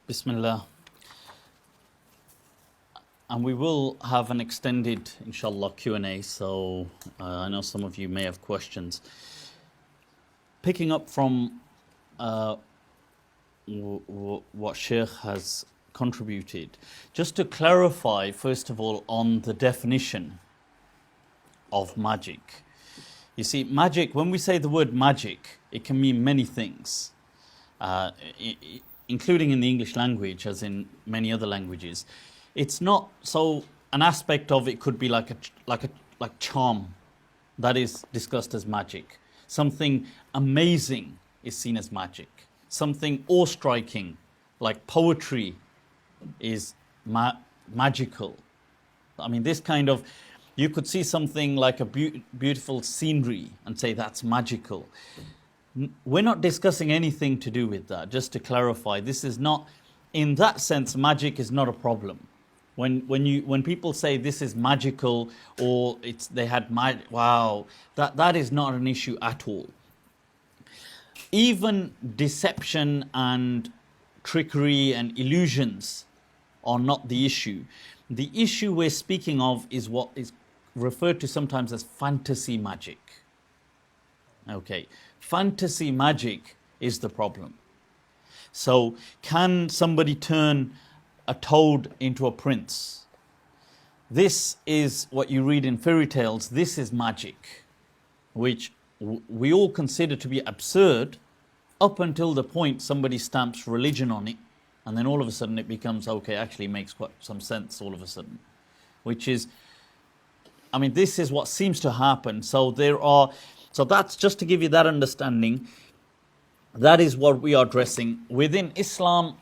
Bismillah. And we will have an extended, inshallah, Q&A, so I know some of you may have questions. Picking up from what Sheikh has contributed, just to clarify, first of all, on the definition of magic. You see, magic, when we say the word magic, it can mean many things, including in the English language, as in many other languages. It's not so, an aspect of it could be like charm, that is discussed as magic. Something amazing is seen as magic. Something awe-striking, like poetry, is magical. I mean, this kind of, you could see something like a beautiful scenery and say that's magical. We're not discussing anything to do with that, just to clarify. This is not, in that sense, magic is not a problem. When people say this is magical or they had wow, that is not an issue at all. Even deception and trickery and illusions are not the issue. The issue we're speaking of is what is referred to sometimes as fantasy magic. Okay, fantasy magic is the problem. So can somebody turn a toad into a prince? This is what you read in fairy tales. This is magic, which we all consider to be absurd up until the point somebody stamps religion on it, and then all of a sudden it becomes okay, actually makes quite some sense all of a sudden, which is, I mean, this is what seems to happen. So that's just to give you that understanding. That is what we are addressing. Within Islam,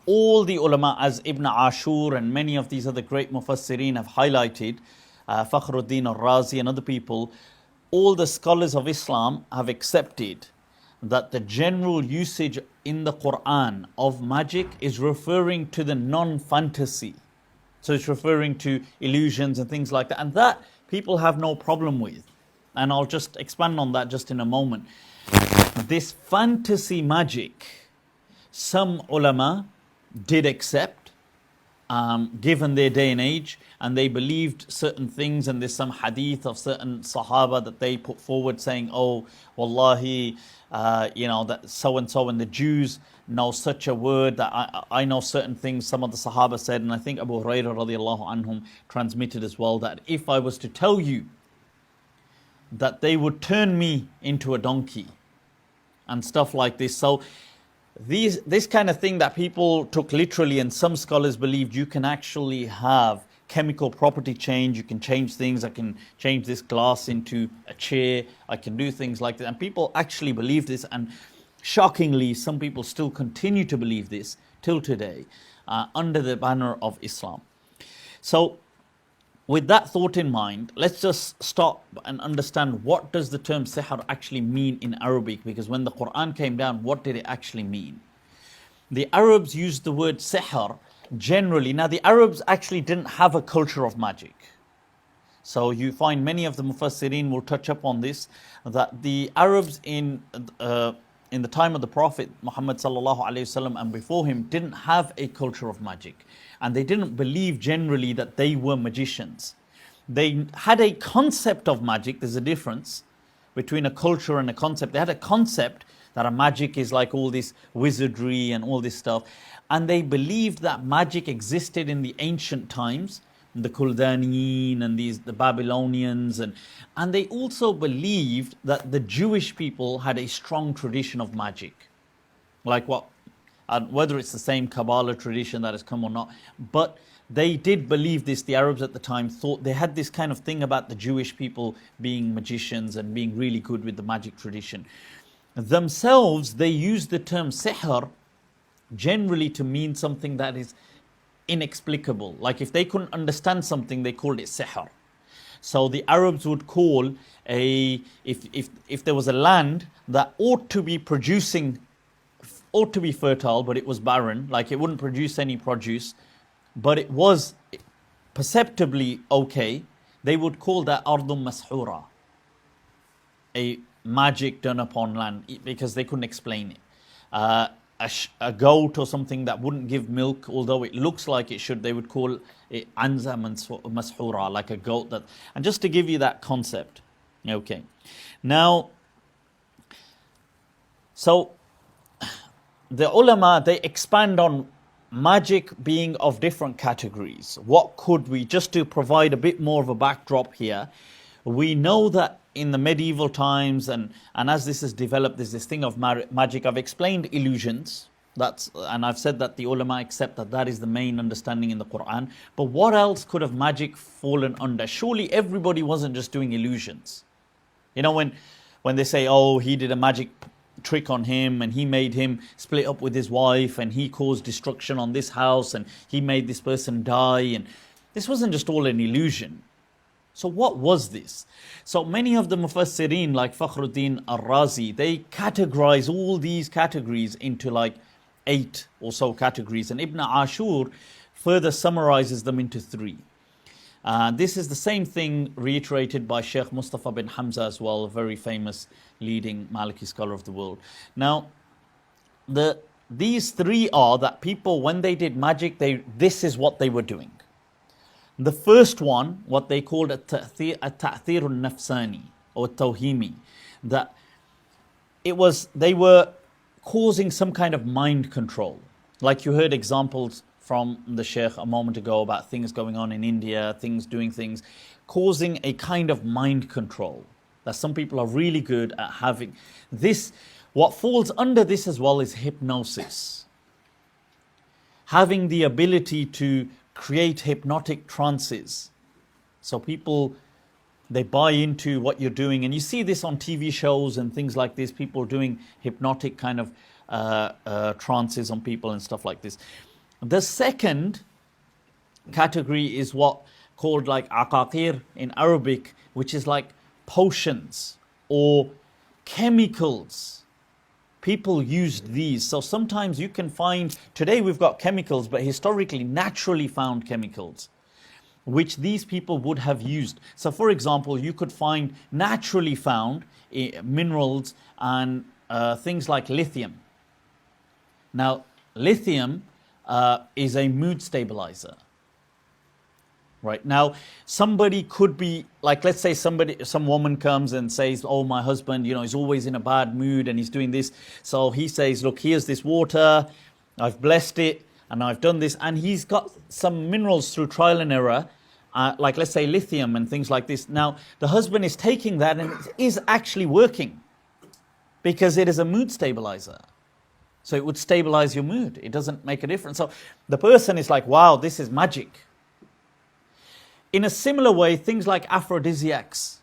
all the ulama, as Ibn Ashur and many of these other great mufassirin have highlighted, Fakhruddin al-Razi and other people, all the scholars of Islam have accepted that the general usage in the Quran of magic is referring to the non-fantasy. So it's referring to illusions and things like that. And that people have no problem with. And I'll just expand on that just in a moment. This fantasy magic, some ulama did accept, given their day and age, and they believed certain things, and there's some hadith of certain Sahaba that they put forward saying, oh, wallahi, that so-and-so, and the Jews know such a word, that I know certain things, some of the Sahaba said, and I think Abu Hurairah radiallahu anhum transmitted as well, that if I was to tell you that they would turn me into a donkey, and stuff like this. So this kind of thing that people took literally, and some scholars believed you can actually have chemical property change, you can change things, I can change this glass into a chair, I can do things like that. And people actually believe this, and shockingly, some people still continue to believe this till today, under the banner of Islam. So with that thought in mind, let's just stop and understand what does the term sihr actually mean in Arabic, because when the Quran came down, what did it actually mean? The Arabs used the word sihr generally. Now the Arabs actually didn't have a culture of magic. So you find many of the Mufassirin will touch up on this, that the Arabs in the time of the Prophet Muhammad sallallahu alaihi wasallam and before him didn't have a culture of magic. And they didn't believe generally that they were magicians. They had a concept of magic. There's a difference between a culture and a concept. They had a concept that a magic is like all this wizardry and all this stuff. And they believed that magic existed in the ancient times, the Kuldaniyin and the Babylonians. And they also believed that the Jewish people had a strong tradition of magic. Like what? Whether it's the same Kabbalah tradition that has come or not, but they did believe this. The Arabs at the time thought they had this kind of thing about the Jewish people being magicians and being really good with the magic tradition. Themselves, they used the term sihr generally to mean something that is inexplicable. Like if they couldn't understand something, they called it sihr. So the Arabs would call if there was a land that ought to be fertile, but it was barren, like it wouldn't produce any produce, but it was perceptibly okay, they would call that ardum mashura, a magic done upon land, because they couldn't explain it. a goat or something that wouldn't give milk, although it looks like it should, they would call it anza mashura, like a goat. That, and just to give you that concept. Okay. Now, so the ulama, they expand on magic being of different categories. What could we, just to provide a bit more of a backdrop here, we know that in the medieval times and as this has developed, there's this thing of magic. I've explained illusions, and I've said that the ulama accept that that is the main understanding in the Quran. But what else could have magic fallen under? Surely everybody wasn't just doing illusions. You know, when they say, oh, he did a magic trick on him and he made him split up with his wife and he caused destruction on this house and he made this person die, and this wasn't just all an illusion. So what was this? So many of the Mufassirin, like Fakhruddin al-Razi, they categorize all these categories into like 8 or so categories, and Ibn Ashur further summarizes them into 3. This is the same thing reiterated by Sheikh Mustafa bin Hamza as well, a very famous leading Maliki scholar of the world. Now, these 3 are that people, when they did magic, this is what they were doing. The first one, what they called a ta'thir al-nafsani or tawhimi, that they were causing some kind of mind control. Like you heard examples from the Sheikh a moment ago about things going on in India, doing things, causing a kind of mind control. That some people are really good at having. This, what falls under this as well is hypnosis. Having the ability to create hypnotic trances. So people, they buy into what you're doing, and you see this on TV shows and things like this, people doing hypnotic kind of trances on people and stuff like this. The second category is what called like aqaqir in Arabic, which is like potions or chemicals. People used these. So sometimes you can find, today we've got chemicals, but historically naturally found chemicals, which these people would have used. So for example, you could find naturally found minerals and things like lithium. Now, lithium is a mood stabilizer. Right now, somebody could be like, let's say some woman comes and says, "Oh, my husband, he's always in a bad mood and he's doing this." So he says, "Look, here's this water. I've blessed it and I've done this." And he's got some minerals through trial and error, like let's say lithium and things like this. Now, the husband is taking that and it is actually working because it is a mood stabilizer. So it would stabilize your mood. It doesn't make a difference. So the person is like, "Wow, this is magic." In a similar way, things like aphrodisiacs,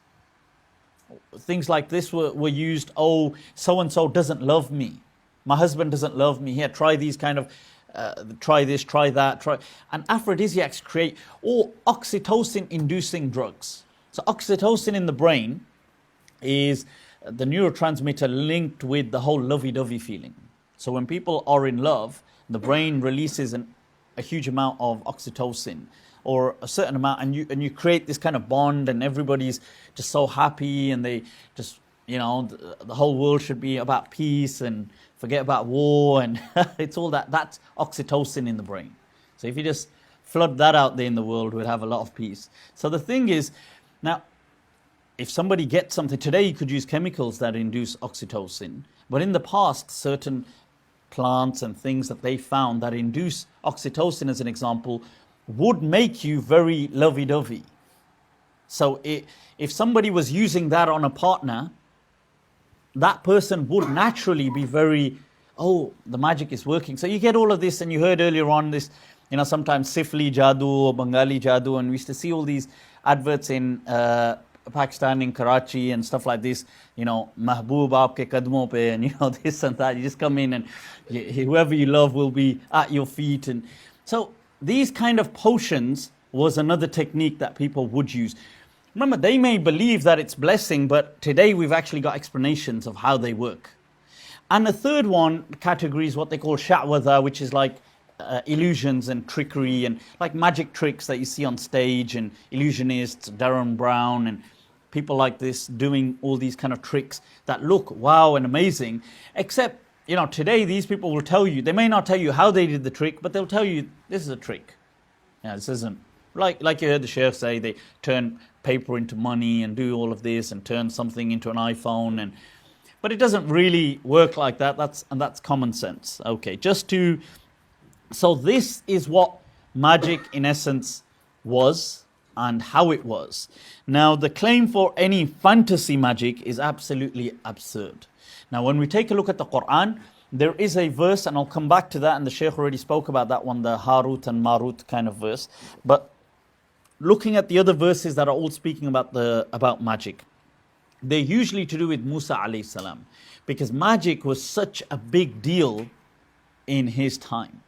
things like this were used. "Oh, so-and-so doesn't love me. My husband doesn't love me. Here, try these kind of, try this, try that, try." And aphrodisiacs create, or oxytocin-inducing drugs. So oxytocin in the brain is the neurotransmitter linked with the whole lovey-dovey feeling. So when people are in love, the brain releases a huge amount of oxytocin, or a certain amount, and you create this kind of bond, and everybody's just so happy, and they just, the whole world should be about peace and forget about war, and it's all that. That's oxytocin in the brain. So if you just flood that out there in the world, we'll have a lot of peace. So the thing is, now, if somebody gets something, today you could use chemicals that induce oxytocin, but in the past, certain plants and things that they found that induce oxytocin, as an example, would make you very lovey-dovey. So if somebody was using that on a partner, that person would naturally be very, "Oh, the magic is working." So you get all of this, and you heard earlier on this, sometimes Sifli Jadoo or Bengali Jadoo, and we used to see all these adverts in Pakistan, in Karachi and stuff like this, Mahboob aapke kadmon pe, and this and that. You just come in and whoever you love will be at your feet. And so these kind of potions was another technique that people would use. Remember, they may believe that it's blessing, but today we've actually got explanations of how they work. And the third one category is what they call s.a.w, which is like illusions and trickery and like magic tricks that you see on stage, and illusionists, Darren Brown and people like this doing all these kind of tricks that look wow and amazing, except today these people will tell you, they may not tell you how they did the trick, but they'll tell you this is a trick. This isn't like you heard the Shaykh say, they turn paper into money and do all of this and turn something into an iPhone, but it doesn't really work like that. That's common sense. Okay, so this is what magic in essence was and how it was. Now the claim for any fantasy magic is absolutely absurd. Now when we take a look at the Quran, there is a verse, and I'll come back to that, and the Shaykh already spoke about that one, the Haron and Marut kind of verse. But looking at the other verses that are all speaking about magic, they're usually to do with Musa alayhi salam, because magic was such a big deal in his time.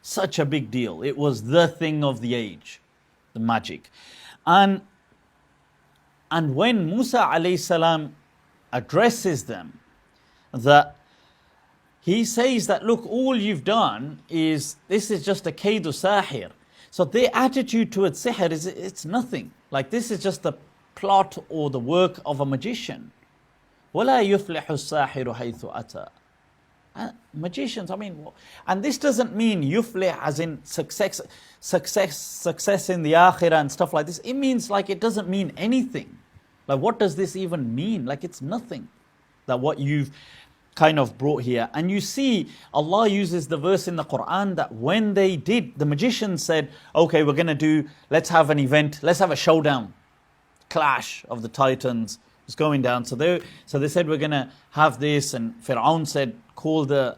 Such a big deal. It was the thing of the age, the magic. And when Musa alayhi salam addresses them, that he says that, look, all you've done this is just a kaidu sahir. So their attitude towards sihr is it's nothing. Like this is just the plot or the work of a magician. وَلَا يُفْلِحُ السَّاحِرُ حَيْثُ أَتَى. Magicians, and this doesn't mean yuflih as in success in the akhirah and stuff like this. It means like it doesn't mean anything. Like what does this even mean? Like it's nothing. That what you've kind of brought here. And you see, Allah uses the verse in the Quran that when they did, the magicians said, okay, let's have an event, let's have a showdown, clash of the titans. It's going down. So they said, we're going to have this, and Fir'aun said, call the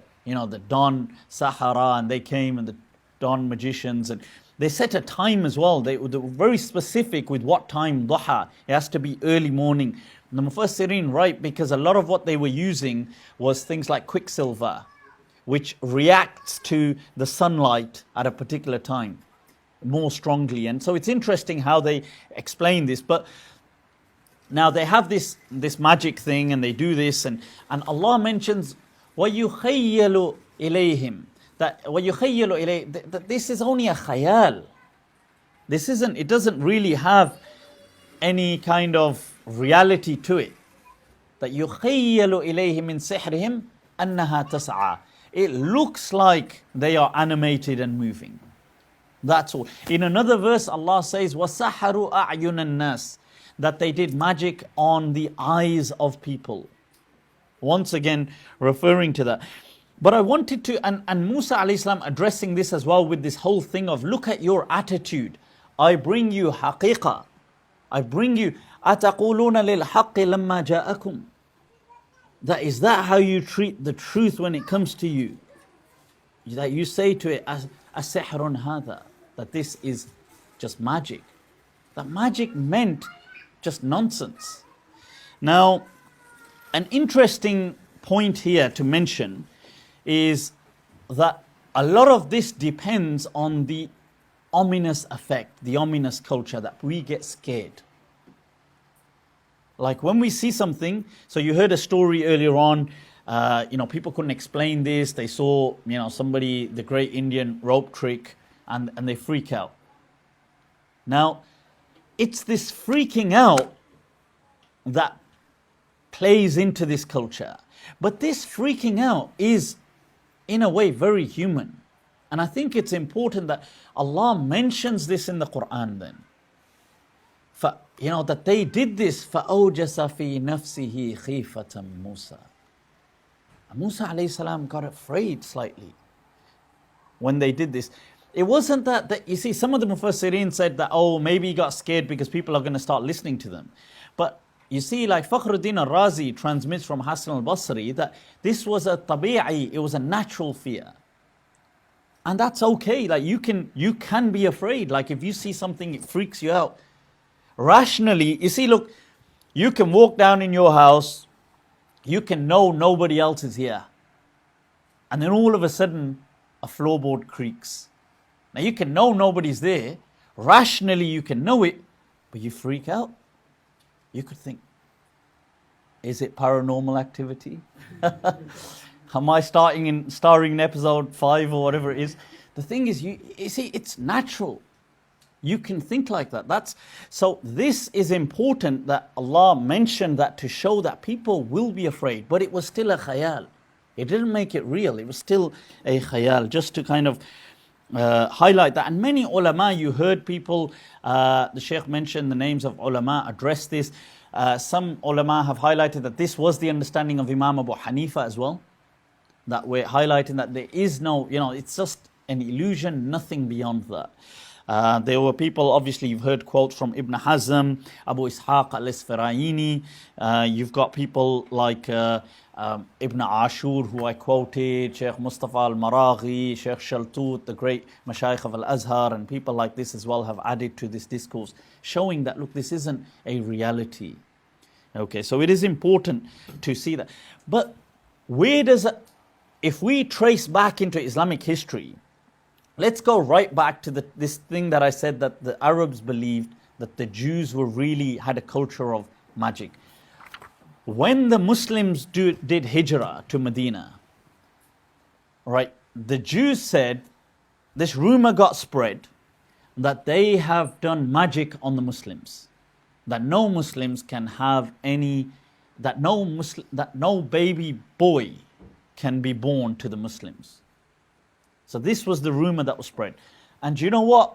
Dawn Sahara, and they came, and the Dawn magicians, and they set a time as well. They were very specific with what time, duha. It has to be early morning. The Mufassirin write, because a lot of what they were using was things like quicksilver, which reacts to the sunlight at a particular time more strongly. And so it's interesting how they explain this. But now they have this magic thing, and they do this, and Allah mentions وَيُخَيَّلُ إِلَيْهِمْ that this is only a khayal. It doesn't really have any kind of reality to it. That يُخَيَّلُ إِلَيْهِمْ مِنْ سِحْرِهِمْ أَنَّهَا تَسْعَى. It looks like they are animated and moving. That's all. In another verse, Allah says, وَسَحَرُوا أَعْيُنَ النَّاسِ, that they did magic on the eyes of people. Once again, referring to that. But I wanted to, and Musa alayhi salam addressing this as well with this whole thing of, look at your attitude. I bring you haqiqah. I bring you, أَتَقُولُونَ لِلْحَقِّ لَمَّا جَاءَكُمْ. Is that how you treat the truth when it comes to you? That you say to it, أَسِحْرٌ هَذَا, that this is just magic. That magic meant just nonsense. Now, an interesting point here to mention is that a lot of this depends on the ominous effect, the ominous culture, that we get scared. Like when we see something, so you heard a story earlier on, people couldn't explain this, they saw, somebody, the great Indian rope trick, and they freak out. Now, it's this freaking out that plays into this culture. But this freaking out is, in a way, very human. And I think it's important that Allah mentions this in the Quran then. That they did this, فَأَوْجَسَ فِي نَفْسِهِ خِيفَةً Musa. Musa alayhi salam got afraid slightly when they did this. It wasn't that you see, some of the Mufassirin said that, maybe he got scared because people are going to start listening to them. But you see, like Fakhruddin al-Razi transmits from Hasan al-Basri that this was a tabi'i, it was a natural fear. And that's okay. Like you can be afraid. Like if you see something, it freaks you out. Rationally, you see, look, you can walk down in your house, you can know nobody else is here. And then all of a sudden, a floorboard creaks. Now you can know nobody's there. Rationally, you can know it, but you freak out. You could think, is it paranormal activity? Am I starring in episode 5 or whatever it is? The thing is, you see, it's natural. You can think like that. So this is important that Allah mentioned that to show that people will be afraid, but it was still a khayal. It didn't make it real. It was still a khayal, just to kind of highlight that. And many ulama, you heard people, the Shaykh mentioned the names of ulama, address this. Some ulama have highlighted that this was the understanding of Imam Abu Hanifa as well. That we're highlighting that there is no, it's just an illusion, nothing beyond that. There were people, obviously you've heard quotes from Ibn Hazm, Abu Ishaq al-Isfirayini. You've got people like Ibn Ashur, who I quoted, Sheikh Mustafa al-Maraghi, Sheikh Shaltut, the great Mashaykh of Al-Azhar, and people like this as well have added to this discourse, showing that, look, this isn't a reality. Okay, so it is important to see that. But where does it, if we trace back into Islamic history, let's go right back to this thing that I said, that the Arabs believed that the Jews had a culture of magic. When the Muslims did hijrah to Medina, right, the Jews said, this rumor got spread that they have done magic on the Muslims, that no Muslims can have that no baby boy can be born to the Muslims. So this was the rumor that was spread. And you know what?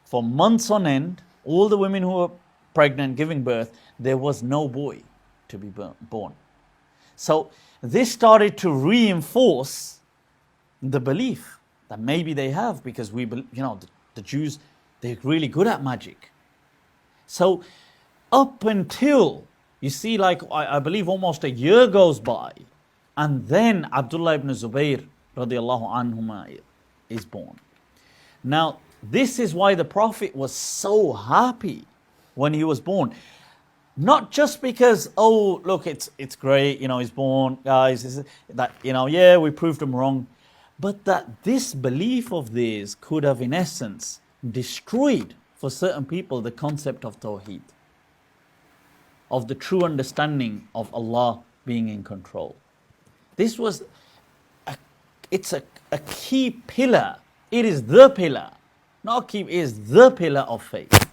For months on end, all the women who were pregnant, giving birth, there was no boy to be born. So this started to reinforce the belief that maybe they have, because the Jews, they're really good at magic. So up until, you see, like I believe almost a year goes by, and then Abdullah ibn Zubayr radiallahu anhuma is born. Now, this is why the Prophet was so happy when he was born. Not just because, oh, look, it's great, he's born, guys, we proved him wrong. But that this belief of theirs could have, in essence, destroyed for certain people the concept of Tawheed, of the true understanding of Allah being in control. This was, it's a key pillar. It is the pillar. Not key, it is the pillar of faith.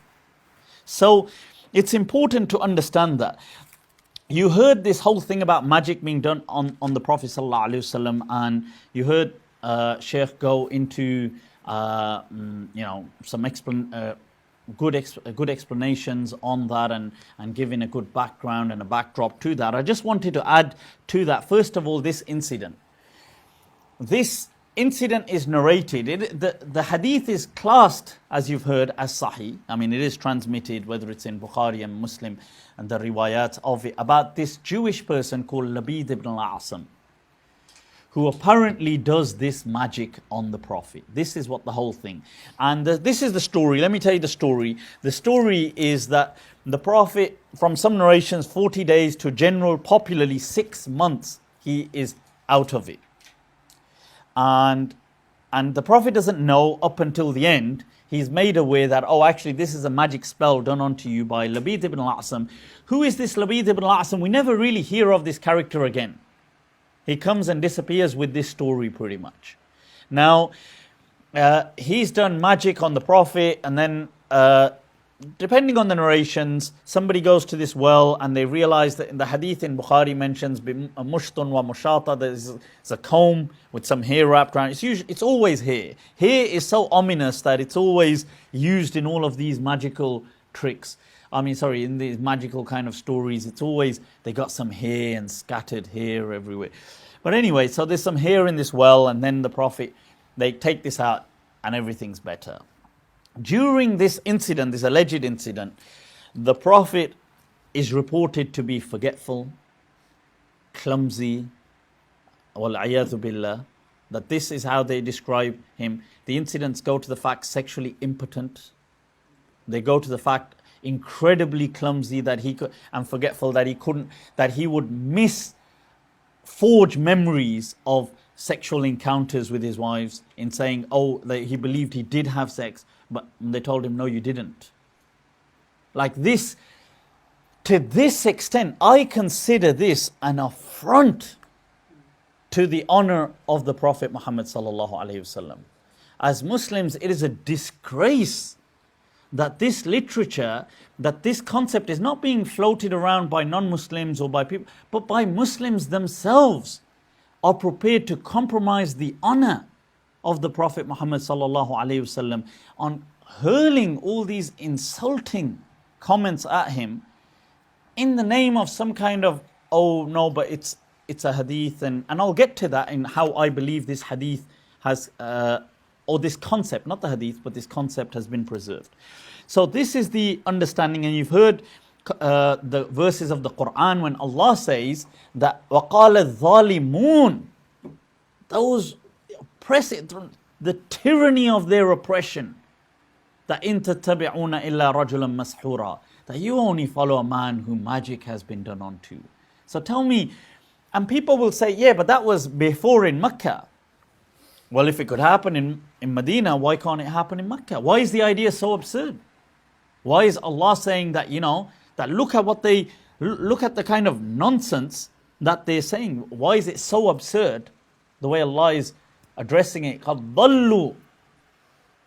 So it's important to understand that. You heard this whole thing about magic being done on the Prophet ﷺ, and you heard Sheikh go into some good explanations on that, and giving a good background and a backdrop to that. I just wanted to add to that, first of all, this incident. This incident is narrated. The hadith is classed, as you've heard, as sahih. I mean, it is transmitted, whether it's in Bukhari and Muslim, and the riwayat of it, about this Jewish person called Labid ibn al-Asam, who apparently does this magic on the Prophet. This is what the whole thing. And this is the story. Let me tell you the story. The story is that the Prophet, from some narrations, 40 days to general, popularly 6 months, he is out of it. And the Prophet doesn't know up until the end. He's made aware that, oh, actually, this is a magic spell done onto you by Labid ibn al-Asam. Who is this Labid ibn al-Asam? We never really hear of this character again. He comes and disappears with this story pretty much. Now, he's done magic on the Prophet, and then, depending on the narrations, somebody goes to this well and they realize that in the hadith in Bukhari mentions mushtun wa mushata, there's a comb with some hair wrapped around. It's always hair. Hair is so ominous that it's always used in all of these magical tricks. In these magical kind of stories, it's always, they got some hair and scattered hair everywhere. But anyway, so there's some hair in this well, and then the Prophet, they take this out and everything's better. During this incident, this alleged incident, the Prophet is reported to be forgetful, clumsy, wal-'iyadhu billah, that this is how they describe him. The incidents go to the fact sexually impotent. They go to the fact incredibly clumsy that he could, and forgetful that he would forge memories of sexual encounters with his wives, in saying, that he believed he did have sex, but they told him, no, you didn't. Like this, to this extent, I consider this an affront to the honor of the Prophet Muhammad sallallahu alaihi wasallam. As Muslims, it is a disgrace that this literature, that this concept is not being floated around by non-Muslims or by people, but by Muslims themselves, are prepared to compromise the honor of the Prophet Muhammad sallallahu alaihi wasallam on hurling all these insulting comments at him in the name of some kind of, oh no, but it's a hadith, and I'll get to that in how I believe this hadith has, or this concept, not the hadith, but this concept has been preserved. So this is the understanding, and you've heard the verses of the Quran when Allah says that وَقَالَ الظَّالِمُونَ, those oppressive, the tyranny of their oppression, that إِن تَتَّبِعُونَ إِلَّا رَجُلًا مَسْحُورًا, that you only follow a man who magic has been done onto. So tell me, and people will say, yeah, but that was before in Mecca. Well, if it could happen in Medina, why can't it happen in Mecca? Why is the idea so absurd? Why is Allah saying that, that look at the kind of nonsense that they're saying? Why is it so absurd? The way Allah is addressing it, قَدْ ضَلُّوا,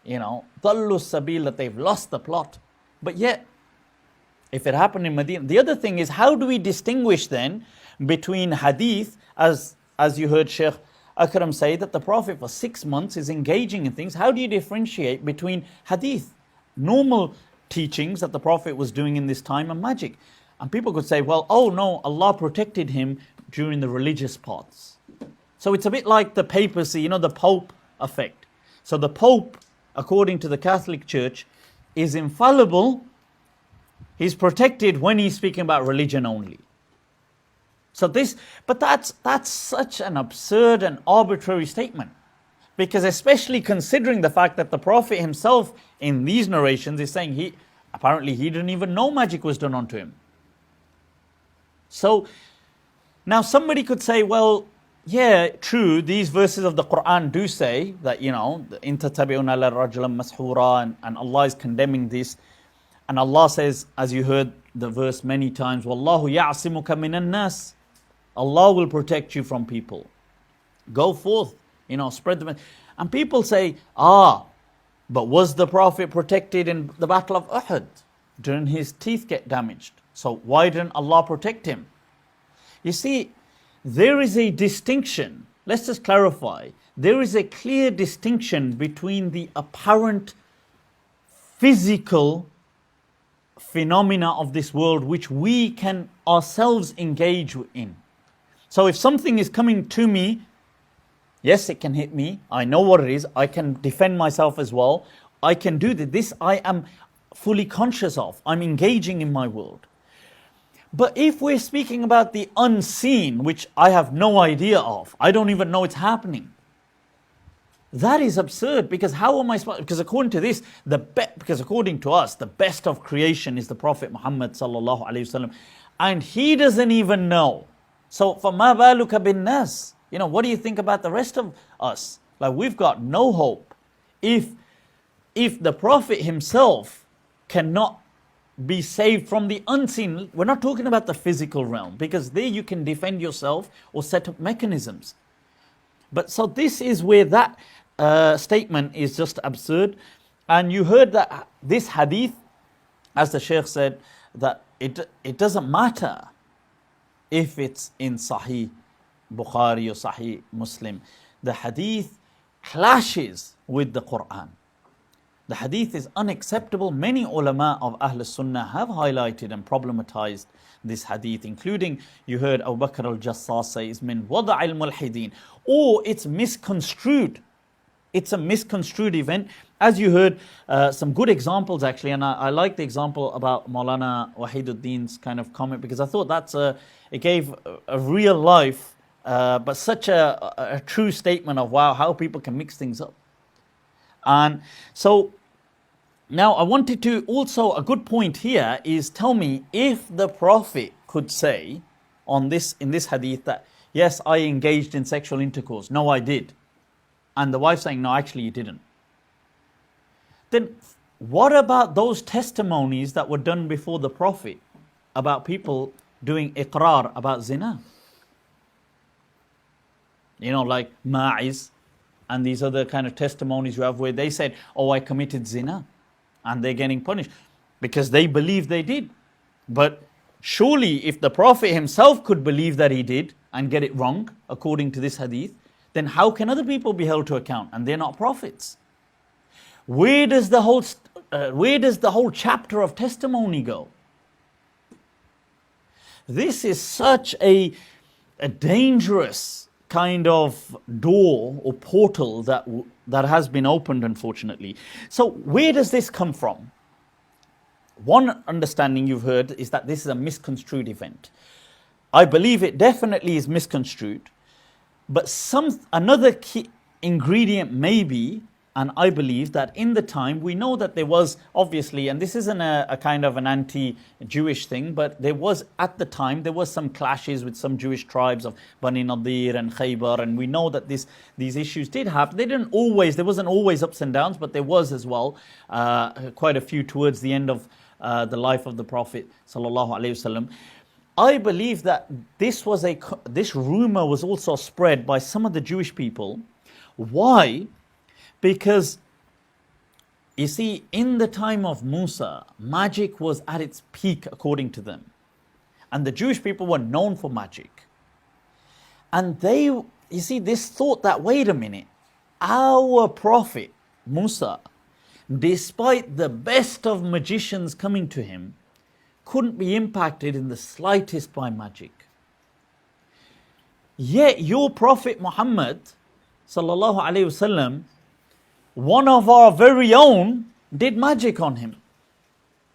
ضَلُّوا السَّبِيلَ, that they've lost the plot. But yet, if it happened in Medina, the other thing is, how do we distinguish then between hadith, as you heard Sheikh Akram say, that the Prophet for 6 months is engaging in things? How do you differentiate between hadith, normal teachings that the Prophet was doing in this time, and magic? And people could say, well, oh no, Allah protected him during the religious parts. So it's a bit like the papacy, the Pope effect. So the Pope, according to the Catholic Church, is infallible. He's protected when he's speaking about religion only. So that's such an absurd and arbitrary statement. Because especially considering the fact that the Prophet himself in these narrations is saying apparently he didn't even know magic was done onto him. So now somebody could say, well, yeah, true, these verses of the Quran do say that, إِن تَتَّبِعُونَ إِلَّا رَجُلًا مَسْحُورًا, and Allah is condemning this. And Allah says, as you heard the verse many times, وَاللَّهُ يَعْصِمُكَ مِنَ النَّاسِ, Allah will protect you from people. Go forth, spread the... And people say, but was the Prophet protected in the Battle of Uhud? Didn't his teeth get damaged? So why didn't Allah protect him? You see, there is a distinction. Let's just clarify. There is a clear distinction between the apparent physical phenomena of this world which we can ourselves engage in. So if something is coming to me, yes, it can hit me. I know what it is. I can defend myself as well. I can do that. This I am fully conscious of. I'm engaging in my world. But if we're speaking about the unseen, which I have no idea of, I don't even know it's happening, that is absurd. Because how am I supposed? Because according to this, because according to us, the best of creation is the Prophet Muhammad sallallahu alaihi wasallam, and he doesn't even know. So فَمَا بَالُكَ بِالنَّاسِ, what do you think about the rest of us? Like, we've got no hope. If the Prophet himself cannot be saved from the unseen, we're not talking about the physical realm, because there you can defend yourself or set up mechanisms. But so this is where that statement is just absurd. And you heard that this hadith, as the Shaykh said, that it doesn't matter if it's in Sahih Bukhari or Sahih Muslim. The hadith clashes with the Quran. The hadith is unacceptable. Many ulama of Ahl Sunnah have highlighted and problematized this hadith, including, you heard Abu Bakr al-Jassas say, is min wada' al-mulhideen, or it's misconstrued. It's a misconstrued event. As you heard, some good examples actually, and I like the example about Maulana Wahiduddin's kind of comment, because I thought it gave a real life, but such a true statement of, wow, how people can mix things up. And so now I wanted to also, a good point here is, tell me, if the Prophet could say in this hadith that, yes, I engaged in sexual intercourse, no, I did, and the wife saying, no, actually you didn't, then what about those testimonies that were done before the Prophet about people doing iqrar about zina? Like Ma'iz and these other kind of testimonies you have where they said, oh, I committed zina, and they're getting punished because they believe they did. But surely if the Prophet himself could believe that he did and get it wrong according to this hadith, then how can other people be held to account and they're not prophets? Where does the whole chapter of testimony go? This is such a dangerous kind of door or portal that has been opened, unfortunately. So where does this come from? One understanding you've heard is that this is a misconstrued event. I believe it definitely is misconstrued, but another key ingredient may be, and I believe that in the time, we know that there was obviously, and this isn't a kind of an anti-Jewish thing, but there was at the time, there was some clashes with some Jewish tribes of Bani Nadir and Khaybar, and we know that these issues did happen. There wasn't always ups and downs, but there was as well quite a few towards the end of the life of the Prophet sallallahu alaihi wasallam. I believe that this rumor was also spread by some of the Jewish people. Why? Because, you see, in the time of Musa, magic was at its peak according to them. And the Jewish people were known for magic. And this thought that, wait a minute, our prophet, Musa, despite the best of magicians coming to him, couldn't be impacted in the slightest by magic. Yet your prophet Muhammad, sallallahu alaihi wasallam, one of our very own, did magic on him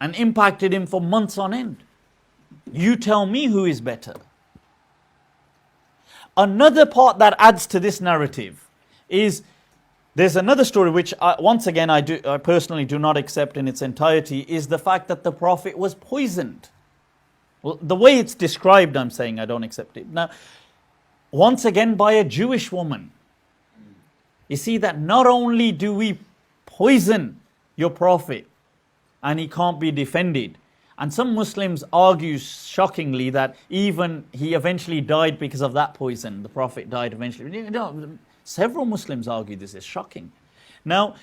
and impacted him for months on end. You tell me who is better. Another part that adds to this narrative is, there's another story which once again I personally do not accept in its entirety, is the fact that the Prophet was poisoned. Well, the way it's described, I'm saying I don't accept it. Now, once again by a Jewish woman. You see that not only do we poison your Prophet and he can't be defended, and some Muslims argue shockingly that even he eventually died because of that poison. The Prophet died eventually. Several Muslims argue this is shocking. Now,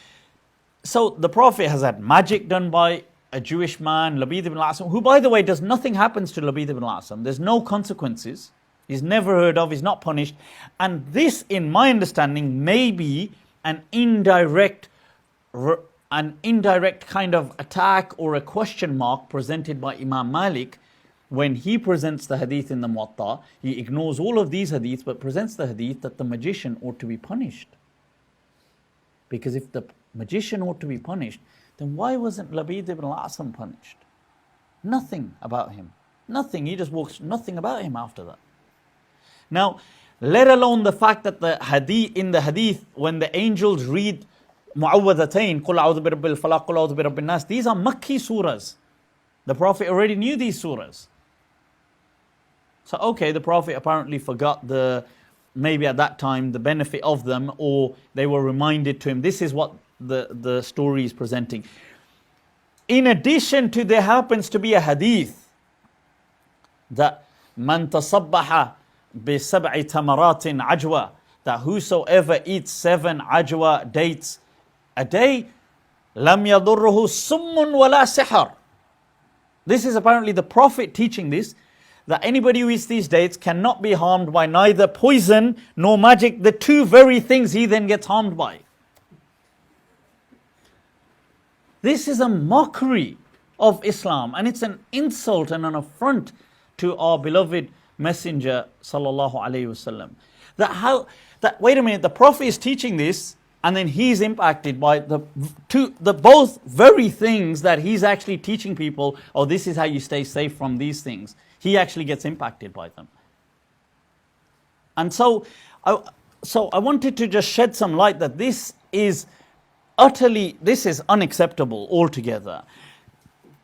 so the Prophet has had magic done by a Jewish man, Labid ibn al-Asam, who, by the way, nothing happens to Labid ibn al-Asam. There's no consequences. He's never heard of, he's not punished. And this, in my understanding, may be an indirect kind of attack or a question mark presented by Imam Malik when he presents the hadith in the Muwatta. He ignores all of these hadiths but presents the hadith that the magician ought to be punished. Because if the magician ought to be punished, then why wasn't Labid ibn al-Asam punished? Nothing about him. Nothing. He just walks, nothing about him after that. Now, let alone the fact that in the hadith, when the angels read Mu'awwadhatayn, Qul a'udhu bi rabbil falaq, Qul a'udhu bi rabbin nas, these are Makki surahs. The Prophet already knew these surahs. So, okay, the Prophet apparently forgot maybe at that time, the benefit of them, or they were reminded to him. This is what the story is presenting. In addition to, there happens to be a hadith that man tasabbaha bi-sab'i tamaratin ajwa, that whosoever eats 7 ajwa dates a day, lam yadurruhu summun wala sihr. This is apparently the Prophet teaching this, that anybody who eats these dates cannot be harmed by neither poison nor magic, the two very things he then gets harmed by. This is a mockery of Islam, and it's an insult and an affront to our beloved Messenger sallallahu alaihi wasallam. Wait a minute, the Prophet is teaching this, and then he's impacted by the both very things that he's actually teaching people. Oh, this is how you stay safe from these things. He actually gets impacted by them. And so I wanted to just shed some light that this is unacceptable altogether.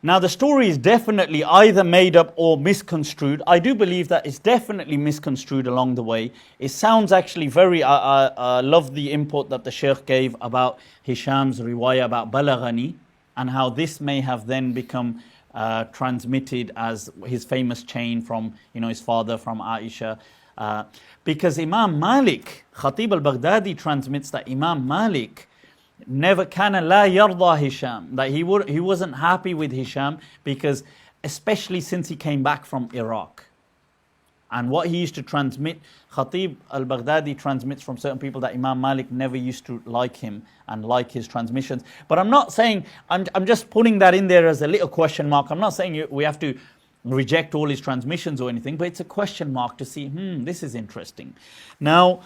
Now, the story is definitely either made up or misconstrued. I do believe that it's definitely misconstrued along the way. It sounds actually I love the input that the Shaykh gave about Hisham's riwayah about Balaghani, and how this may have then become transmitted as his famous chain from his father, from Aisha. Because Imam Malik, Khatib al-Baghdadi transmits that Imam Malik never kana la yarda Hisham, that he wasn't happy with Hisham, because especially since he came back from Iraq, And what he used to transmit, Khatib al-Baghdadi transmits from certain people that Imam Malik never used to like him and like his transmissions. But I'm not saying, I'm just putting that in there as a little question mark. I'm not saying we have to reject all his transmissions or anything, but it's a question mark to see, this is interesting. Now,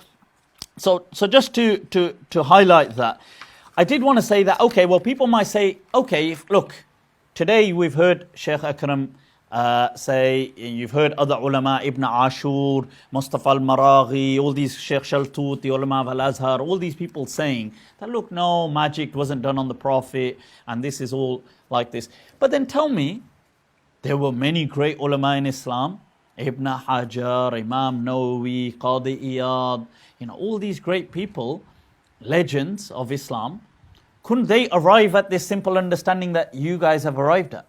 so just to highlight that, I did want to say that, okay, well, people might say, okay, look, today we've heard Sheikh Akram say, you've heard other ulama, Ibn Ashur, Mustafa al-Maraghi, all these Sheikh Shaltut, the ulama of Al-Azhar, all these people saying that, look, no, magic wasn't done on the Prophet, and this is all like this. But then tell me, there were many great ulama in Islam, Ibn Hajar, Imam Nadwi, Qadi Iyad, all these great people, legends of Islam. Couldn't they arrive at this simple understanding that you guys have arrived at?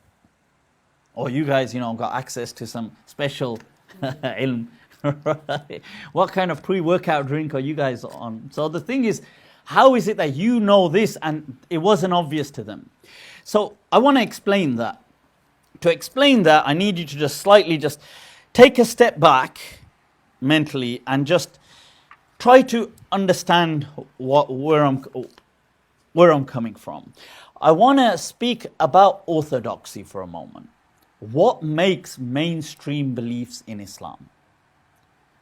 Or you guys, got access to some special ilm. Right? What kind of pre-workout drink are you guys on? So the thing is, how is it that you know this and it wasn't obvious to them? So I want to explain that. To explain that, I need you to just slightly take a step back mentally and just try to understand where I'm coming from. I want to speak about orthodoxy for a moment. What makes mainstream beliefs in Islam?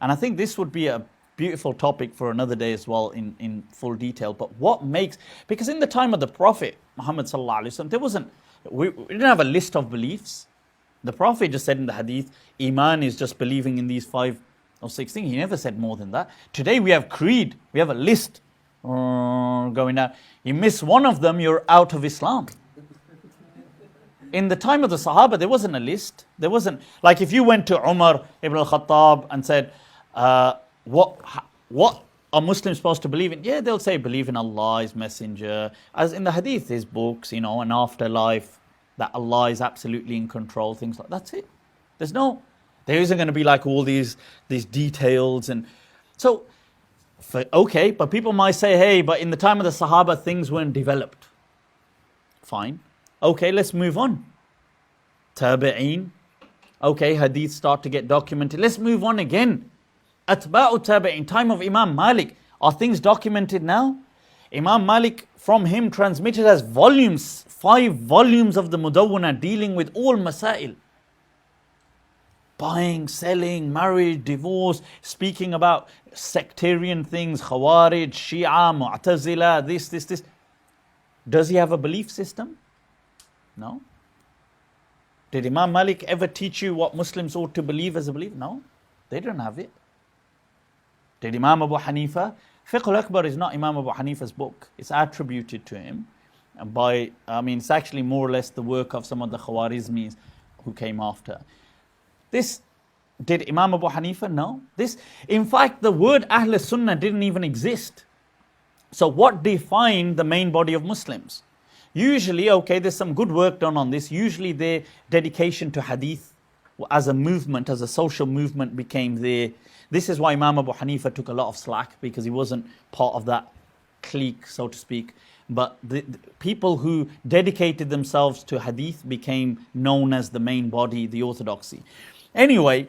And I think this would be a beautiful topic for another day as well in full detail. But what makes, because in the time of the Prophet Muhammad sallallahu alaihi wasallam, we didn't have a list of beliefs. The Prophet just said in the hadith, Iman is just believing in these 5 or 6 things. He never said more than that. Today we have creed, we have a list going out. You miss one of them, you're out of Islam. In the time of the Sahaba, there wasn't a list. There wasn't, like if you went to Umar ibn al-Khattab and said, what are Muslims supposed to believe in? Yeah, they'll say believe in Allah, His Messenger. As in the hadith, His books, an afterlife, that Allah is absolutely in control, things like that. That's it. There isn't going to be like all these details. And so, okay, but people might say, hey, but in the time of the Sahaba, things weren't developed. Fine. Okay, let's move on. Tabi'een. Okay, hadith start to get documented. Let's move on again. Atba'u tabi'een, time of Imam Malik. Are things documented now? Imam Malik, from him transmitted as volumes, 5 volumes of the Mudawwana dealing with all masail. Buying, selling, marriage, divorce, speaking about sectarian things, Khawarij, Shia, Mu'tazila, this. Does he have a belief system? No. Did Imam Malik ever teach you what Muslims ought to believe as a belief? No. They don't have it. Did Imam Abu Hanifa? Fiqh al-Akbar is not Imam Abu Hanifa's book. It's attributed to him it's actually more or less the work of some of the Khawarizmis who came after. Did Imam Abu Hanifa? No. In fact, the word Ahl Sunnah didn't even exist. So what defined the main body of Muslims? Usually, there's some good work done on this. Usually their dedication to hadith as a movement, as a social movement became there. This is why Imam Abu Hanifa took a lot of slack, because he wasn't part of that clique, so to speak. But the people who dedicated themselves to hadith became known as the main body, the orthodoxy. Anyway,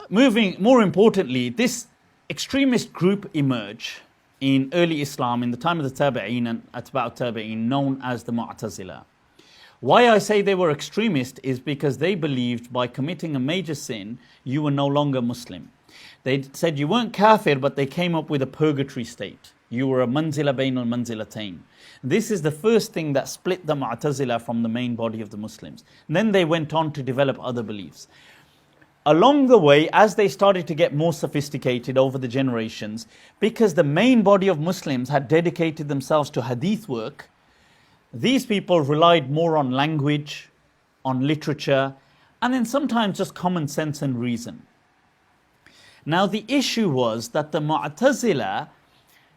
more importantly, this extremist group emerged in early Islam in the time of the Tabi'een and Atba'u Tabi'een, known as the Mu'tazila. Why I say they were extremist is because they believed by committing a major sin, you were no longer Muslim. They said you weren't kafir, but they came up with a purgatory state. You were a manzila bain al-manzilatayn. This is the first thing that split the Mu'tazila from the main body of the Muslims. And then they went on to develop other beliefs. Along the way, as they started to get more sophisticated over the generations, because the main body of Muslims had dedicated themselves to hadith work, these people relied more on language, on literature, and then sometimes just common sense and reason. Now the issue was that the Mu'tazila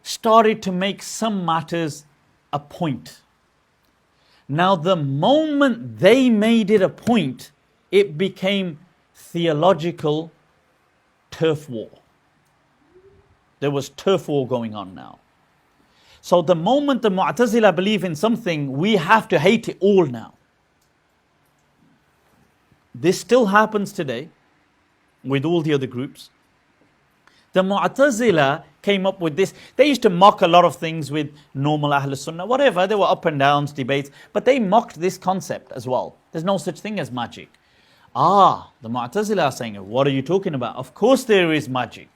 started to make some matters a point. Now the moment they made it a point, it became theological turf war. There was turf war going on now. So the moment the Mu'tazila believe in something, we have to hate it all now. This still happens today. with all the other groups. The Mu'tazila came up with this. They used to mock a lot of things with normal Ahl Sunnah, whatever. There were up and downs, debates, but they mocked this concept as well. There's no such thing as magic. The Mu'tazila are saying, what are you talking about? Of course there is magic.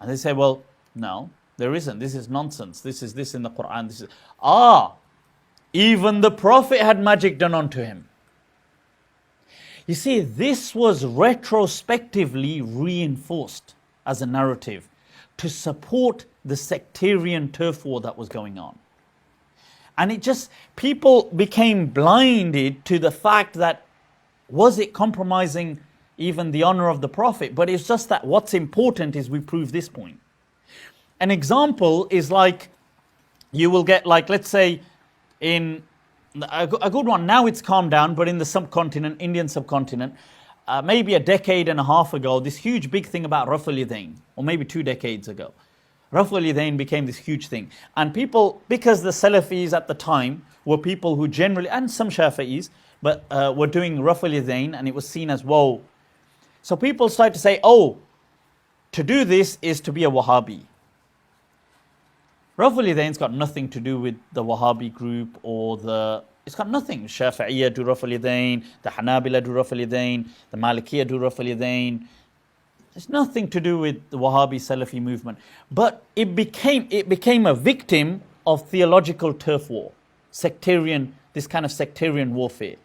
And they say, well, no, there isn't. This is nonsense. This is this in the Quran. This is even the Prophet had magic done unto him. You see, this was retrospectively reinforced as a narrative to support the sectarian turf war that was going on. And people became blinded to the fact that, was it compromising even the honor of the Prophet? But it's just that what's important is we prove this point. An example is like, you will get like, let's say, in a good one, now it's calmed down, but in the subcontinent, Indian subcontinent, maybe a decade and a half ago, this huge big thing about Raf' al-Yadayn, or maybe 2 decades ago. Raf' al-Yadayn became this huge thing. And people, because the Salafis at the time were people who generally, and some Shafi'is, but were doing Raf' al-Yadayn, and it was seen as, whoa. So people started to say, to do this is to be a Wahhabi. Raf' al-Yadayn's got nothing to do with the Wahhabi group it's got nothing. Shafi'iyya do Raf' al-Yadayn, the Hanabila do Raf' al-Yadayn, the Malikiyya do Raf' al-Yadayn. It's nothing to do with the Wahhabi Salafi movement. But it became a victim of theological turf war, this kind of sectarian warfare.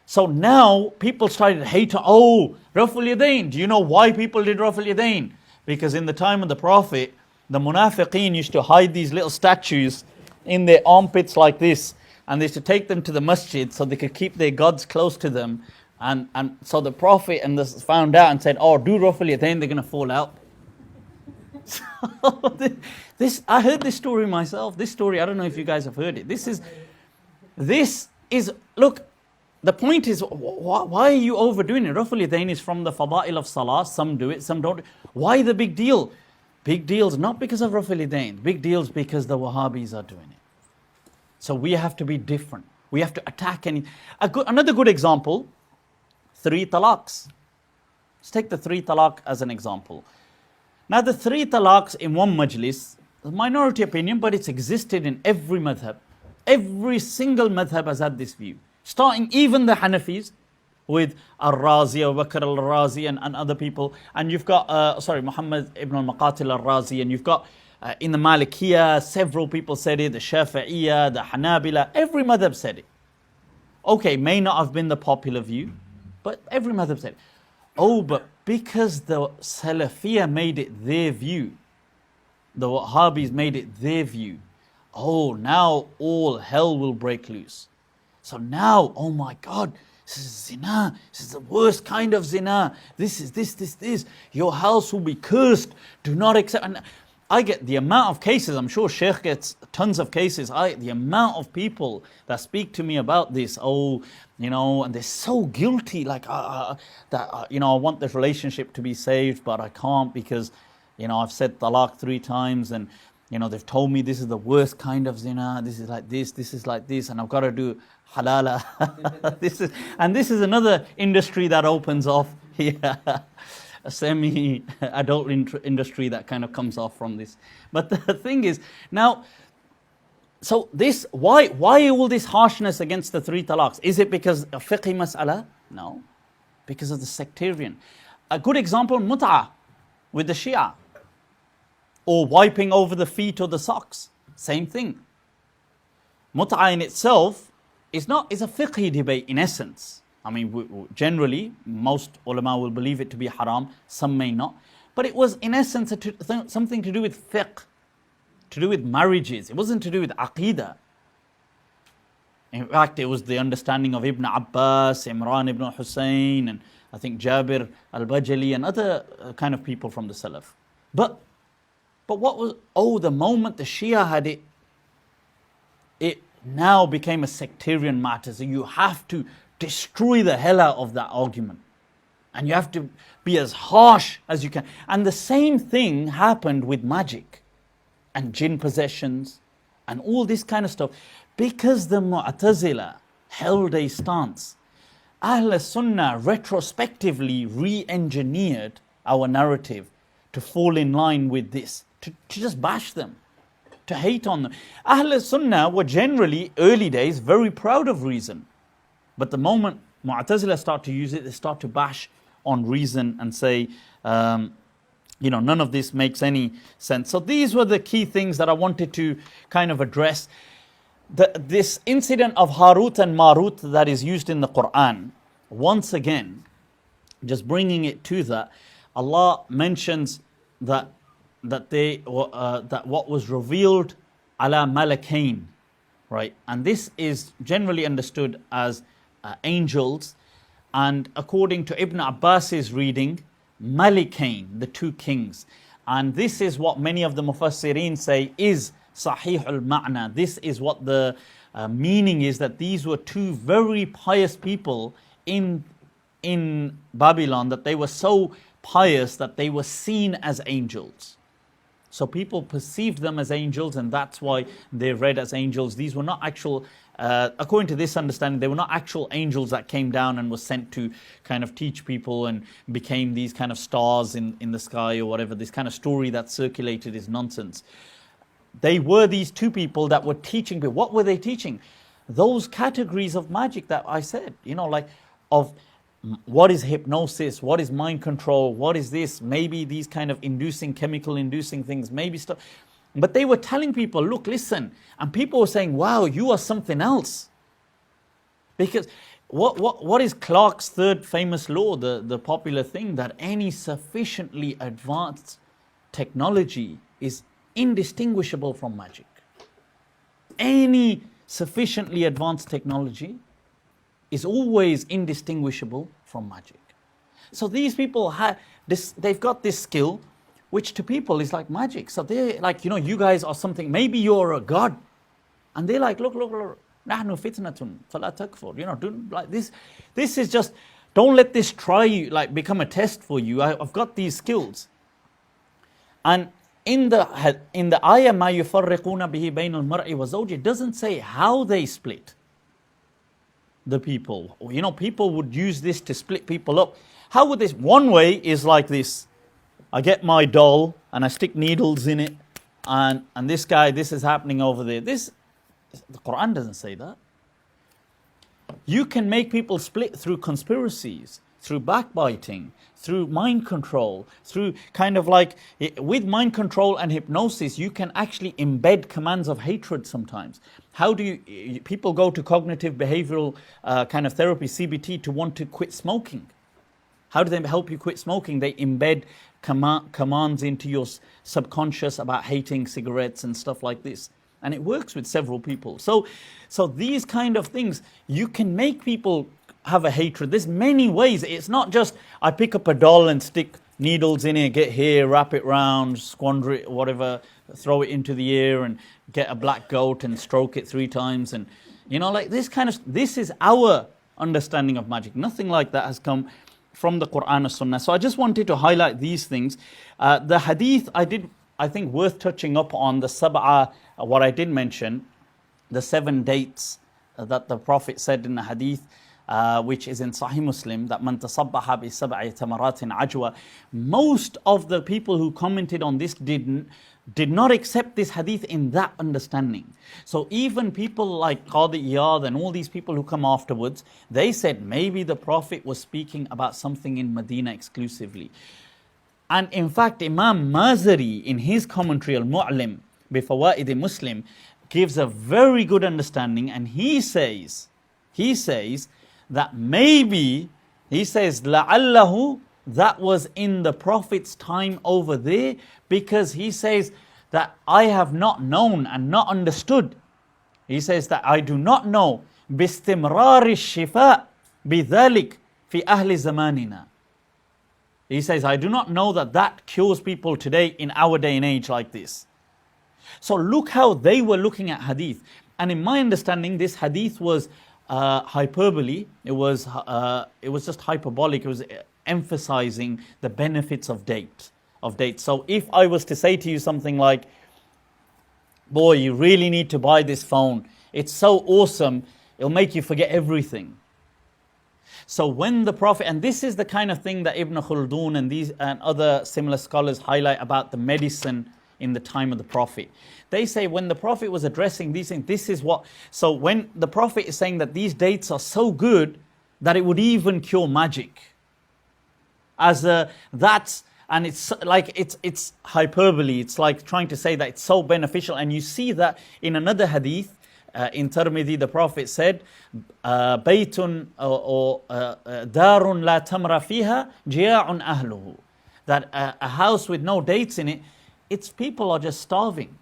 So now people started to hate, Raf' al-Yadayn. Do you know why people did Raf' al-Yadayn? Because in the time of the Prophet, the munafiqeen used to hide these little statues in their armpits like this, and they used to take them to the masjid so they could keep their gods close to them. And so the Prophet found out and said, do Raf' al-Yadayn, they're going to fall out. So I heard this story myself. This story, I don't know if you guys have heard it. This is look, the point is, why are you overdoing it? Raf' al-Yadayn is from the Fada'il of Salah. Some do it, some don't. Why the big deal? Big deals not because of Raf' al-Yadayn. Big deals because the Wahhabis are doing it. So we have to be different. We have to attack another good example, 3 talaqs. Let's take the 3 talaq as an example. Now the 3 talaqs in one majlis, a minority opinion, but it's existed in every madhab. Every single madhab has had this view. Starting even the Hanafis, with Al-Razi, Abu Bakr Al-Razi and other people. And you've got, Muhammad ibn al-Maqatil Al-Razi, and you've got in the Malikiyya, several people said it, the Shafi'iyya, the Hanabila, every madhab said it. Okay, may not have been the popular view, but every madhab said it. But because the Salafiyya made it their view, the Wahhabis made it their view, now all hell will break loose. So now, oh my God, this is zina. This is the worst kind of zina. This is this. Your house will be cursed. Do not accept. And I get the amount of cases, I'm sure Sheikh gets tons of cases. The amount of people that speak to me about this, and they're so guilty, like, I want this relationship to be saved, but I can't because, I've said talaq 3 times and, they've told me this is the worst kind of zina, this is like this, and I've got to do halala. This is another industry that opens off here. A semi-adult industry that kind of comes off from this. But the thing is, now, so this, why all this harshness against the 3 talaqs? Is it because of fiqh mas'ala? No, because of the sectarian. A good example, mut'ah with the Shia, or wiping over the feet or the socks. Same thing. Mut'ah in itself is a fiqhi debate in essence. I mean, generally, most ulama will believe it to be haram, some may not. But it was, in essence, something to do with fiqh, to do with marriages. It wasn't to do with aqeedah. In fact, it was the understanding of Ibn Abbas, Imran ibn Hussein, and I think Jabir al-Bajali, and other kind of people from the Salaf. But what was, the moment the Shia had it, it now became a sectarian matter. So you have to destroy the hell out of that argument. And you have to be as harsh as you can. And the same thing happened with magic and jinn possessions and all this kind of stuff. Because the Mu'tazila held a stance. Ahl Sunnah retrospectively re-engineered our narrative to fall in line with this, to just bash them, to hate on them. Ahl Sunnah were generally, early days, very proud of reason. But the moment Mu'tazila start to use it, they start to bash on reason and say, none of this makes any sense. So these were the key things that I wanted to kind of address. This incident of Harut and Marut that is used in the Quran, once again, just bringing it to that, Allah mentions that what was revealed ala malakain, right? And this is generally understood as angels, and according to Ibn Abbas's reading, malikain, the two kings. And this is what many of the Mufassirin say is Sahih al-Ma'na. This is what the meaning is, that these were two very pious people in Babylon, that they were so pious that they were seen as angels. So people perceived them as angels, and that's why they're read as angels. These were not actual, according to this understanding, they were not actual angels that came down and were sent to kind of teach people and became these kind of stars in the sky or whatever. This kind of story that circulated is nonsense. They were these two people that were teaching people. What were they teaching? Those categories of magic that I said, like of what is hypnosis, what is mind control, what is this, maybe these kind of chemical inducing things, maybe stuff. But they were telling people, look, listen. And people were saying, wow, you are something else. Because what is Clarke's third famous law, the popular thing, that any sufficiently advanced technology is indistinguishable from magic. Any sufficiently advanced technology is always indistinguishable from magic. So these people they've got this skill, which to people is like magic. So they're like, you guys are something, maybe you're a god. And they're like, look, nahnu fitnatun, fala takfur. Do like this. This is just, don't let this become a test for you. I've got these skills. And in the ayah, ma yufarriquna bihi bayna al-mar'i wa zawji, it doesn't say how they split the people. People would use this to split people up. How would this? One way is like this. I get my doll and I stick needles in it, and this is happening over there. The Quran doesn't say that. You can make people split through conspiracies, through backbiting, through mind control, through kind of like, with mind control and hypnosis, you can actually embed commands of hatred sometimes. How do people go to cognitive behavioral kind of therapy, CBT, to want to quit smoking? How do they help you quit smoking? They embed commands into your subconscious about hating cigarettes and stuff like this. And it works with several people. So these kind of things, you can make people have a hatred. There's many ways. It's not just I pick up a doll and stick needles in it, get here, wrap it round, squander it, whatever, throw it into the air and get a black goat and stroke it 3 times. And like this is our understanding of magic. Nothing like that has come from the Quran or Sunnah. So I just wanted to highlight these things. The hadith I think worth touching up on, the s.a.w, what I did mention, the 7 dates that the Prophet said in the hadith, which is in Sahih Muslim, that man tasabbaha bi 7 tamaratin ajwa. Most of the people who commented on this did not accept this hadith in that understanding. So even people like Qadi Iyad and all these people who come afterwards, they said maybe the Prophet was speaking about something in Medina exclusively. And in fact, Imam Mazari in his commentary Al-Mu'lim bi Fawaid Muslim gives a very good understanding, and he says that maybe, he says, la'allahu, that was in the Prophet's time over there, because he says that I have not known and not understood. He says that I do not know bistimrar shifa bidhalik fi ahli zamanina. He says, I do not know that cures people today in our day and age like this. So look how they were looking at hadith. And in my understanding, this hadith was hyperbole. It was just hyperbolic. It was emphasizing the benefits of date. So if I was to say to you something like, boy, you really need to buy this phone. It's so awesome. It'll make you forget everything. So when the Prophet, and this is the kind of thing that Ibn Khaldun and these and other similar scholars highlight about the medicine in the time of the Prophet. They say when the Prophet was addressing these things, this is what, so when the Prophet is saying that these dates are so good that it would even cure magic. And it's like, it's hyperbole. It's like trying to say that it's so beneficial. And you see that in another hadith, in Tirmidhi, the Prophet said, Baytun or Darun la tamra fiha jia'un ahluhu. That a house with no dates in it, its people are just starving.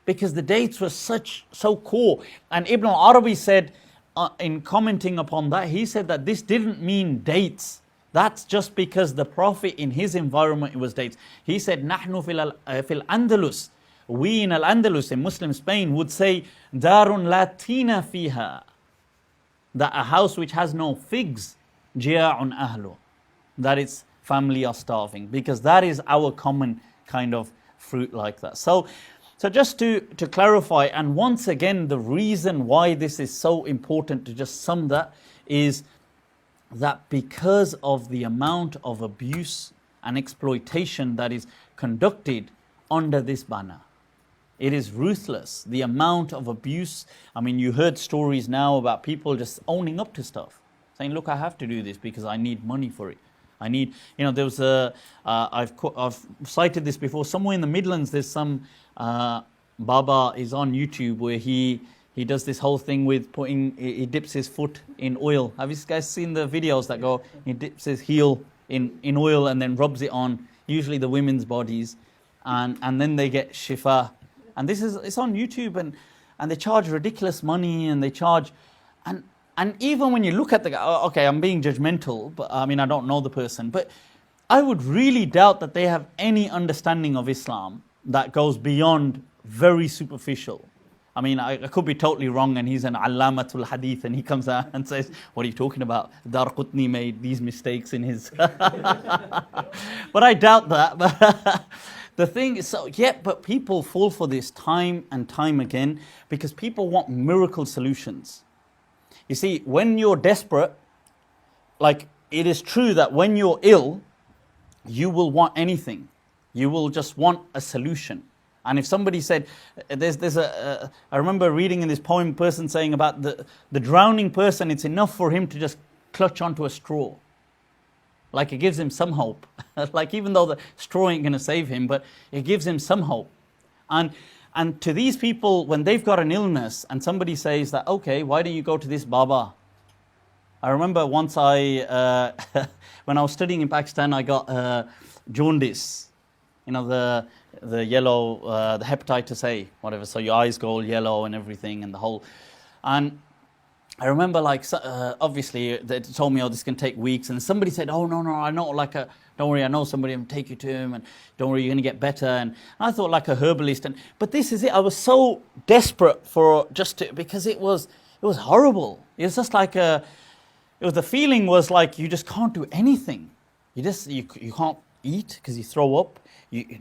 Because the dates were so core. And Ibn al-Arabi said, in commenting upon that, he said that this didn't mean dates. That's just because the Prophet in his environment, it was dates. He said, Nahnu fil Andalus. We in Al-Andalus, in Muslim Spain, would say, Darun latina fiha. That a house which has no figs, jia'un ahlu. That its family are starving. Because that is our common kind of fruit like that. So just to clarify, and once again, the reason why this is so important to just sum that is that because of the amount of abuse and exploitation that is conducted under this banner. It is ruthless. The amount of abuse. I mean, you heard stories now about people just owning up to stuff. Saying, look, I have to do this because I need money for it. I need, there was I've cited this before. Somewhere in the Midlands, there's some Baba is on YouTube where he does this whole thing with he dips his foot in oil. Have you guys seen the videos that go, he dips his heel in oil and then rubs it on, usually the women's bodies, and then they get shifa. And it's on YouTube, and they charge ridiculous money, and they charge, and even when you look at the guy, okay, I'm being judgmental, but I mean, I don't know the person, but I would really doubt that they have any understanding of Islam that goes beyond very superficial. I mean, I could be totally wrong, and he's an allamatul hadith, and he comes out and says, what are you talking about? Darqutni made these mistakes in his... But I doubt that. But the thing is, but people fall for this time and time again because people want miracle solutions. You see, when you're desperate, like it is true that when you're ill, you will want anything. You will just want a solution. And if somebody said, I remember reading in this poem, person saying about the drowning person, it's enough for him to just clutch onto a straw. Like it gives him some hope. Like even though the straw ain't going to save him, but it gives him some hope. And to these people, when they've got an illness and somebody says that, okay, why don't you go to this Baba? I remember once when I was studying in Pakistan, I got jaundice. The yellow, the hepatitis A, whatever. So your eyes go all yellow and everything and the whole. And I remember obviously they told me, oh, this can take weeks. And somebody said, oh, no, I know don't worry, I know somebody will take you to him. And don't worry, you're going to get better. And I thought like a herbalist. But this is it. I was so desperate because it was horrible. It was just like the feeling was like you just can't do anything. You can't eat because you throw up.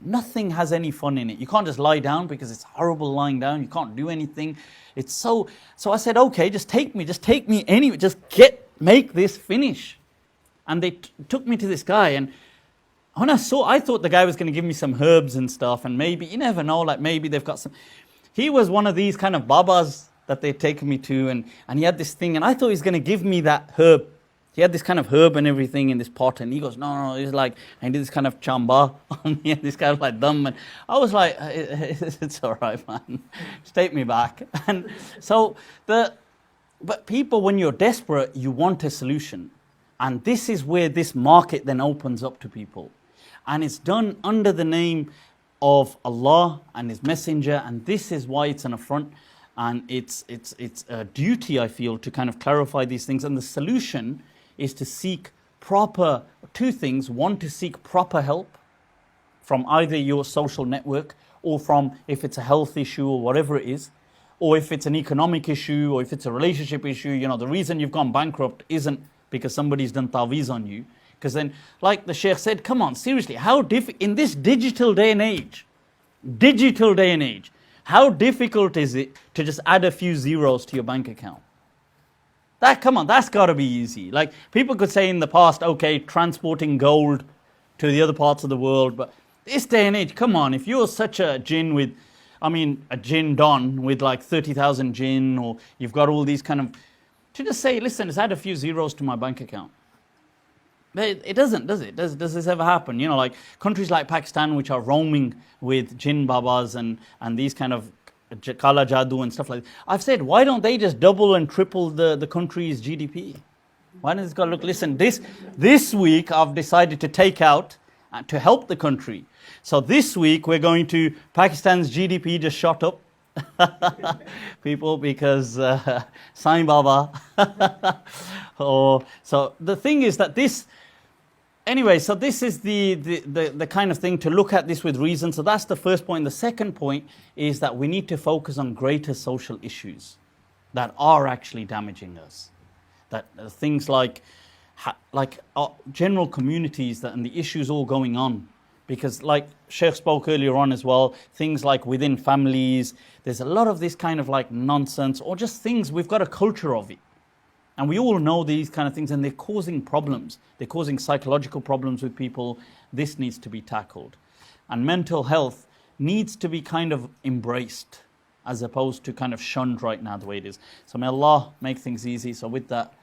Nothing has any fun in it. You can't just lie down because it's horrible lying down. You can't do anything. It's so I said, okay, just take me anyway. Make this finish. And they took me to this guy, and when I thought the guy was going to give me some herbs and stuff, and maybe, you never know, like maybe they've got some. He was one of these kind of babas that they'd taken me to, and he had this thing, and I thought he was going to give me that herb. He had this kind of herb and everything in this pot, and he goes, no, he's like, and he did this kind of chamba on me, and this kind of like dum, and I was like, it's all right, man, just take me back. And so but people, when you're desperate, you want a solution, and this is where this market then opens up to people, and it's done under the name of Allah and His Messenger, and this is why it's an affront, and it's a duty, I feel, to kind of clarify these things, and the solution is to seek two things. One, to seek proper help from either your social network or from, if it's a health issue or whatever it is, or if it's an economic issue or if it's a relationship issue. The reason you've gone bankrupt isn't because somebody's done ta'weez on you. Because then, like the Sheikh said, come on, seriously, in this digital day and age, how difficult is it to just add a few zeros to your bank account? Come on, that's got to be easy. Like, people could say in the past, okay, transporting gold to the other parts of the world, but this day and age, come on, if you're such a jinn with, a jinn don with like 30,000 jinn, or you've got all these kind of, to just say, listen, just add a few zeros to my bank account. But it doesn't, does it? Does this ever happen? You know, like countries like Pakistan, which are roaming with jinn babas and these kind of kala jadoo and stuff like that. I've said, why don't they just double and triple the country's GDP? Why does it go, look, listen, this week I've decided to take out to help the country. So this week we're going to, Pakistan's GDP just shot up. People, because Sai Baba. So the thing is that this, anyway, so this is the kind of thing to look at this with reason. So that's the first point. The second point is that we need to focus on greater social issues that are actually damaging us. That things like general communities and the issues all going on. Because like Sheikh spoke earlier on as well, things like within families, there's a lot of this kind of like nonsense, or just things, we've got a culture of it. And we all know these kind of things, and they're causing problems. They're causing psychological problems with people. This needs to be tackled. And mental health needs to be kind of embraced, as opposed to kind of shunned right now the way it is. So may Allah make things easy. So with that,